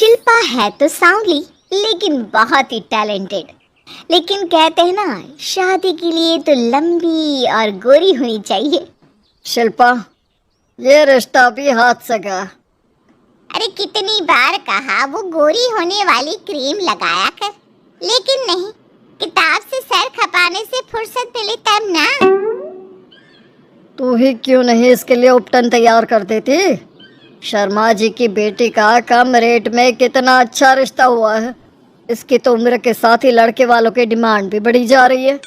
शिल्पा है तो सांवली लेकिन बहुत ही टैलेंटेड। लेकिन कहते हैं ना, शादी के लिए तो लंबी और गोरी होनी चाहिए। शिल्पा, ये रिश्ता भी हाथ से गया। अरे कितनी बार कहा वो गोरी होने वाली क्रीम लगाया कर, लेकिन नहीं, किताब से सर खपाने से फुर्सत मिले तब ना। तू ही क्यों नहीं इसके लिए उपटन तैयार कर देती? शर्मा जी की बेटी का कम रेट में कितना अच्छा रिश्ता हुआ है। इसकी तो उम्र के साथ ही लड़के वालों की डिमांड भी बढ़ी जा रही है।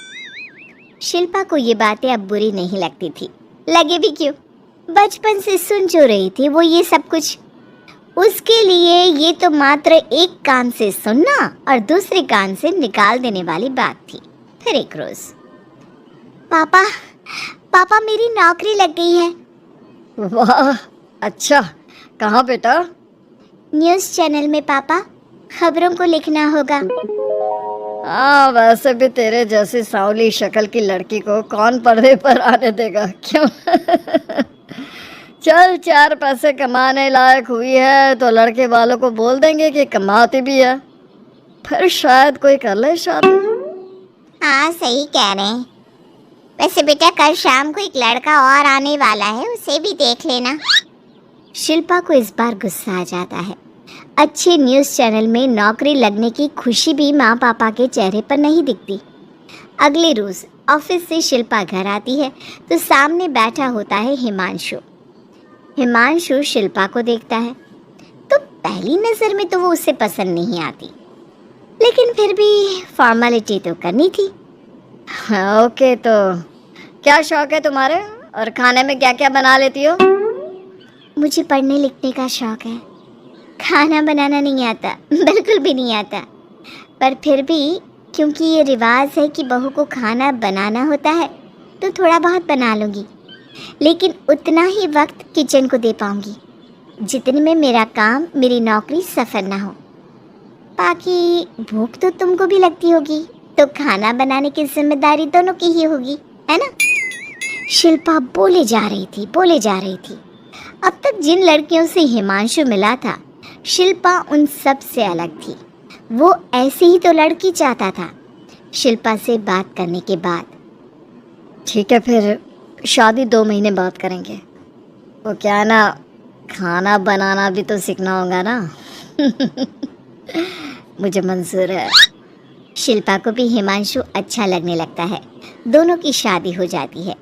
शिल्पा को ये बातें अब बुरी नहीं लगती थी। लगे भी क्यों, बचपन से सुन जो रही थी वो ये सब कुछ। उसके लिए ये तो मात्र एक कान से सुनना और दूसरे कान से निकाल देने वाली बात थी। फिर एक रोज, पापा पापा मेरी नौकरी लग गई है। वाह, अच्छा, कहाँ बेटा? न्यूज़ चैनल में पापा, खबरों को लिखना होगा। हाँ, वैसे भी तेरे जैसी सांवली शक्ल की लड़की को कौन पर्दे पर आने देगा, क्यों? चल, 4 पैसे कमाने लायक हुई है तो लड़के वालों को बोल देंगे कि कमाती भी है, फिर शायद कोई कर ले शादी। हाँ सही कह रहे हैं। वैसे बेटा, कल शाम को एक लड़का और आने वाला है, उसे भी देख लेना। शिल्पा को इस बार गुस्सा आ जाता है। अच्छे न्यूज़ चैनल में नौकरी लगने की खुशी भी माँ पापा के चेहरे पर नहीं दिखती। अगले रोज ऑफिस से शिल्पा घर आती है तो सामने बैठा होता है हिमांशु। हिमांशु शिल्पा को देखता है तो पहली नज़र में तो वो उसे पसंद नहीं आती, लेकिन फिर भी फॉर्मेलिटी तो करनी थी। हाँ, ओके, तो क्या शौक है तुम्हारे और खाने में क्या क्या बना लेती हो? मुझे पढ़ने लिखने का शौक है, खाना बनाना नहीं आता, बिल्कुल भी नहीं आता। पर फिर भी क्योंकि ये रिवाज है कि बहू को खाना बनाना होता है तो थोड़ा बहुत बना लूँगी, लेकिन उतना ही वक्त किचन को दे पाऊँगी जितने में मेरा काम, मेरी नौकरी सफ़र ना हो। बाकी भूख तो तुमको भी लगती होगी, तो खाना बनाने की जिम्मेदारी दोनों की ही होगी, है ना? शिल्पा बोले जा रही थी। अब तक जिन लड़कियों से हिमांशु मिला था, शिल्पा उन सब से अलग थी। वो ऐसे ही तो लड़की चाहता था शिल्पा से बात करने के बाद। ठीक है, फिर शादी 2 महीने बाद करेंगे। वो क्या ना, खाना बनाना भी तो सीखना होगा ना। मुझे मंजूर है। शिल्पा को भी हिमांशु अच्छा लगने लगता है। दोनों की शादी हो जाती है,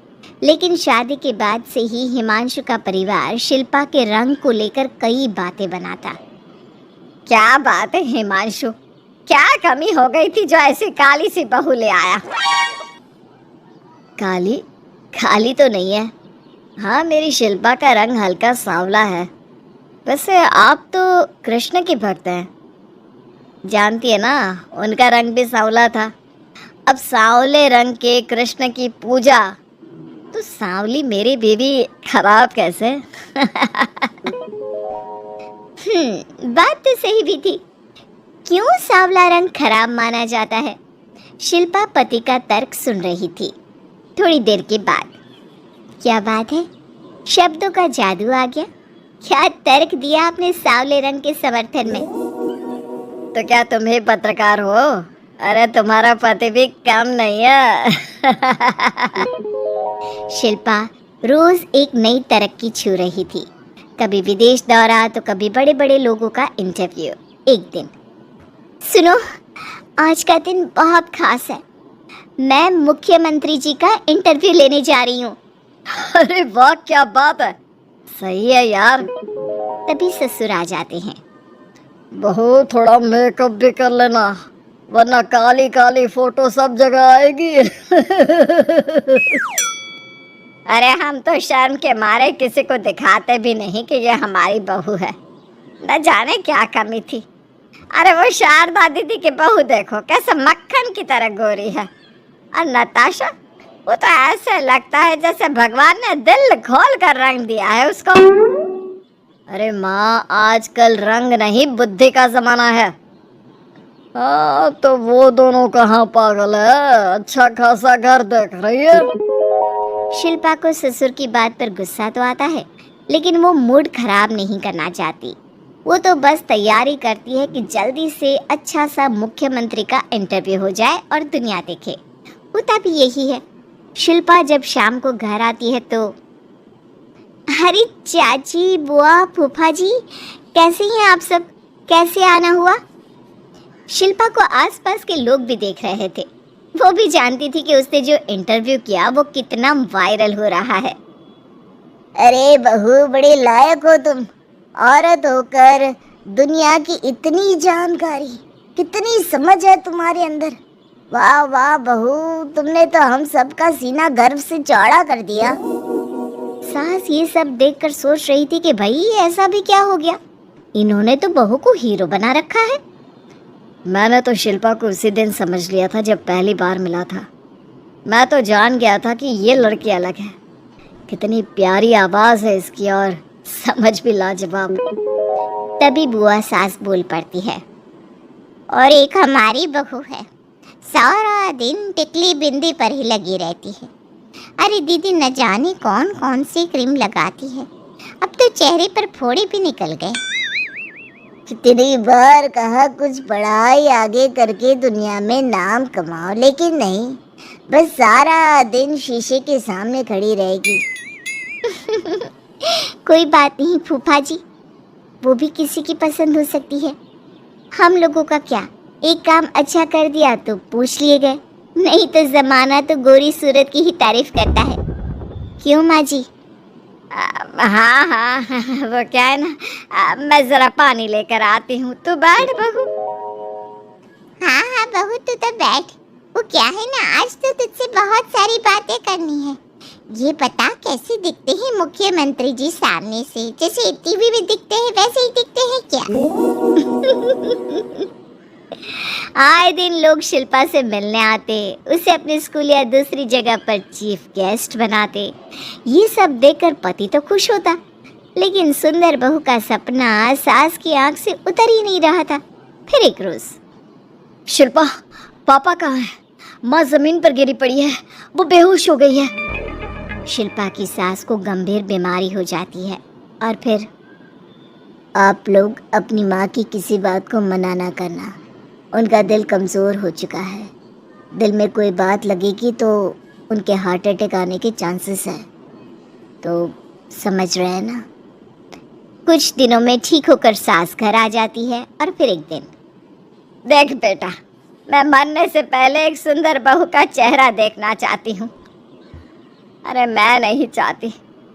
लेकिन शादी के बाद से ही हिमांशु का परिवार शिल्पा के रंग को लेकर कई बातें बनाता। क्या बात है हिमांशु, क्या कमी हो गई थी जो ऐसी काली सी बहू ले आया? काली तो नहीं है। हाँ, मेरी शिल्पा का रंग हल्का सांवला है। वैसे आप तो कृष्ण की भक्त हैं, जानती है ना, उनका रंग भी सांवला था। अब सांवले रंग के कृष्ण की पूजा, तो सांवली मेरी बीवी खराब कैसे? बात तो सही भी थी। क्यों सांवला रंग खराब माना जाता है? शिल्पा पति का तर्क सुन रही थी। थोड़ी देर के बाद, क्या बात है, शब्दों का जादू आ गया। क्या तर्क दिया आपने सांवले रंग के समर्थन में? तो क्या तुम ही पत्रकार हो? अरे तुम्हारा पति भी कम नहीं है। शिल्पा रोज एक नई तरक्की छू रही थी। कभी विदेश दौरा तो कभी बड़े बड़े लोगों का इंटरव्यू। एक दिन, सुनो, आज का दिन बहुत खास है। मैं मुख्यमंत्री जी का इंटरव्यू लेने जा रही हूँ। अरे वाह, क्या बात है, सही है यार। तभी ससुर आ जाते हैं। बहू, थोड़ा मेकअप भी कर लेना, वरना काली काली फोटो सब जगह आएगी। अरे हम तो शर्म के मारे किसी को दिखाते भी नहीं कि ये हमारी बहू है। न जाने क्या कमी थी। अरे वो शारदा दीदी की बहू देखो, कैसे मक्खन की तरह गोरी है। और नताशा, वो तो ऐसे लगता है जैसे भगवान ने दिल खोल कर रंग दिया है उसको। अरे माँ, आजकल रंग नहीं बुद्धि का जमाना है। हाँ, तो वो दोनों कहाँ पागल है, अच्छा खासा घर देख रही है। शिल्पा को ससुर की बात पर गुस्सा तो आता है, लेकिन वो मूड खराब नहीं करना चाहती। वो तो बस तैयारी करती है कि जल्दी से अच्छा सा मुख्यमंत्री का इंटरव्यू हो जाए और दुनिया देखे। होता भी यही है। शिल्पा जब शाम को घर आती है तो, अरे चाची, बुआ, फूफा जी, कैसे हैं आप सब? कैसे आना हुआ? शिल्पा को आसपास के लोग भी देख रहे थे। वो भी जानती थी कि उसने जो इंटरव्यू किया वो कितना वायरल हो रहा है। अरे बहू, बड़ी लायक हो तुम। औरत होकर दुनिया की इतनी जानकारी, कितनी समझ है तुम्हारे अंदर। वाह वाह बहू, तुमने तो हम सबका सीना गर्व से चौड़ा कर दिया। सास ये सब देखकर सोच रही थी कि भाई ऐसा भी क्या हो गया, इन्होंने तो बहू को हीरो बना रखा है। मैंने तो शिल्पा को उसी दिन समझ लिया था जब पहली बार मिला था। मैं तो जान गया था कि ये लड़की अलग है। कितनी प्यारी आवाज़ है इसकी और समझ भी लाजवाब। तभी बुआ सास बोल पड़ती है, और एक हमारी बहू है, सारा दिन टिकली बिंदी पर ही लगी रहती है। अरे दीदी, न जाने कौन कौन सी क्रीम लगाती है, अब तो चेहरे पर फोड़े भी निकल गए। कितनी बार कहा कुछ पढ़ाई आगे करके दुनिया में नाम कमाओ, लेकिन नहीं, बस सारा दिन शीशे के सामने खड़ी रहेगी। कोई बात नहीं फूफा जी, वो भी किसी की पसंद हो सकती है। हम लोगों का क्या, एक काम अच्छा कर दिया तो पूछ लिए गए, नहीं तो जमाना तो गोरी सूरत की ही तारीफ करता है। क्यों माँ जी? हाँ हाँ, वो क्या है ना, मैं जरा पानी लेकर आती हूँ, तू बैठ बहू। हाँ हाँ बहू, तू तो बैठ। वो क्या है ना, आज तो तुझसे बहुत सारी बातें करनी है। ये बता, कैसे दिखते हैं मुख्यमंत्री जी सामने से? जैसे टीवी में दिखते हैं वैसे ही दिखते हैं क्या? आए दिन लोग शिल्पा से मिलने आते, उसे अपने स्कूल या दूसरी जगह पर चीफ गेस्ट बनाते। ये सब देखकर पति तो खुश होता, लेकिन सुंदर बहू का सपना सास की आंख से उतर ही नहीं रहा था। फिर एक रोज, शिल्पा, पापा कहाँ है? माँ जमीन पर गिरी पड़ी है, वो बेहोश हो गई है। शिल्पा की सास को गंभीर बीमारी हो जाती है। और फिर, आप लोग अपनी माँ की किसी बात को मना ना करना, उनका दिल कमज़ोर हो चुका है। दिल में कोई बात लगेगी तो उनके हार्ट अटैक आने के चांसेस हैं, तो समझ रहे हैं ना। कुछ दिनों में ठीक होकर सास घर आ जाती है। और फिर एक दिन, देख बेटा, मैं मरने से पहले एक सुंदर बहू का चेहरा देखना चाहती हूँ। अरे मैं नहीं चाहती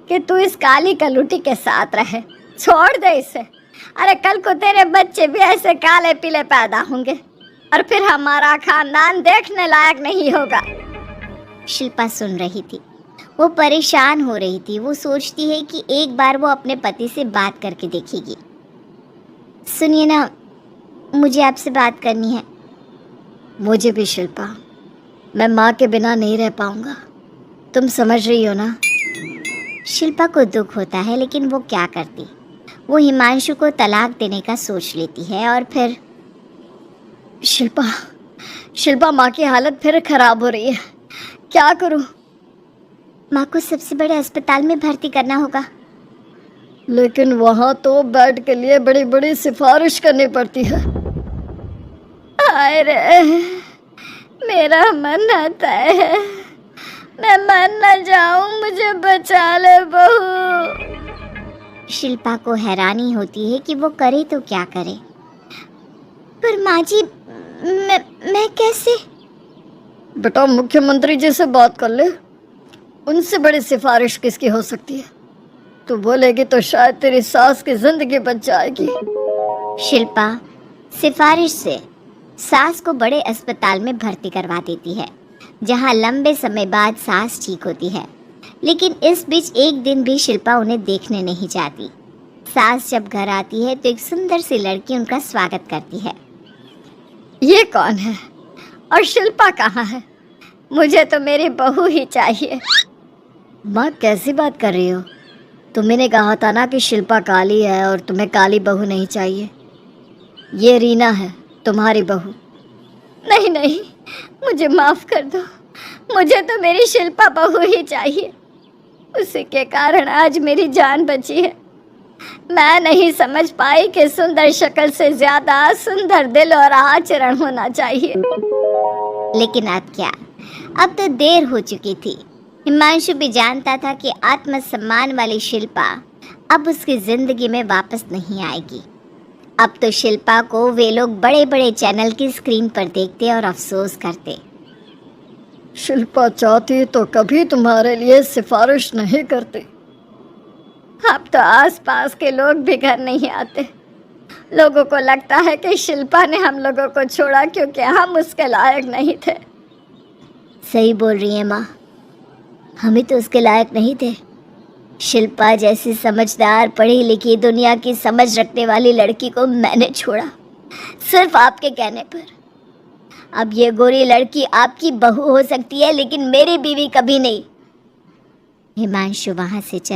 कि तू इस काली कलूटी के साथ रहे, छोड़ दे इसे। अरे कल को तेरे बच्चे भी ऐसे काले पीले पैदा होंगे और फिर हमारा खानदान देखने लायक नहीं होगा। शिल्पा सुन रही थी, वो परेशान हो रही थी। वो सोचती है कि एक बार वो अपने पति से बात करके देखेगी। सुनिए ना, मुझे आपसे बात करनी है। मुझे भी शिल्पा, मैं माँ के बिना नहीं रह पाऊंगा, तुम समझ रही हो ना। शिल्पा को दुख होता है, लेकिन वो क्या करती। वो हिमांशु को तलाक देने का सोच लेती है। और फिर, शिल्पा माँ की हालत फिर खराब हो रही है, क्या करूँ? माँ को सबसे बड़े अस्पताल में भर्ती करना होगा। लेकिन वहाँ तो बेड के लिए बड़ी बड़ी सिफारिश करनी पड़ती है। हाय रे, मेरा मन आता है, मैं मर न जाऊं, मुझे बचा ले बहू। शिल्पा को हैरानी होती है कि वो करे तो क्या करे। पर माँ जी, मैं कैसे? बेटा, मुख्यमंत्री जी से बात कर ले, उनसे बड़ी सिफारिश किसकी हो सकती है? तू बोलेगी तो शायद तेरी सास की जिंदगी बच जाएगी। शिल्पा सिफारिश से सास को बड़े अस्पताल में भर्ती करवा देती है, जहाँ लंबे समय बाद सास ठीक होती है। लेकिन इस बीच एक दिन भी शिल्पा उन्हें देखने नहीं जाती। सास जब घर आती है तो एक सुंदर सी लड़की उनका स्वागत करती है। ये कौन है और शिल्पा कहाँ है? मुझे तो मेरी बहू ही चाहिए। माँ, कैसी बात कर रही हो? तुमने कहा था ना कि शिल्पा काली है और तुम्हें काली बहू नहीं चाहिए। ये रीना है, तुम्हारी बहू। नहीं नहीं, मुझे माफ़ कर दो, मुझे तो मेरी शिल्पा बहू ही चाहिए। उसी के कारण आज मेरी जान बची है। मैं नहीं समझ पाई कि सुंदर शक्ल से ज्यादा सुंदर दिल और आचरण होना चाहिए। लेकिन अब क्या, अब तो देर हो चुकी थी। हिमांशु भी जानता था कि आत्मसम्मान वाली शिल्पा अब उसकी जिंदगी में वापस नहीं आएगी। अब तो शिल्पा को वे लोग बड़े बड़े चैनल की स्क्रीन पर देखते और अफसोस करते। शिल्पा चाहती तो कभी तुम्हारे लिए सिफारिश नहीं करती। अब तो आसपास के लोग भी घर नहीं आते। लोगों को लगता है कि शिल्पा ने हम लोगों को छोड़ा क्योंकि हम उसके लायक नहीं थे। सही बोल रही है माँ, हम ही तो उसके लायक नहीं थे। शिल्पा जैसी समझदार, पढ़ी लिखी, दुनिया की समझ रखने वाली लड़की को मैंने छोड़ा, सिर्फ आपके कहने पर। अब ये गोरी लड़की आपकी बहू हो सकती है, लेकिन मेरी बीवी कभी नहीं। हिमांशु वहां से चला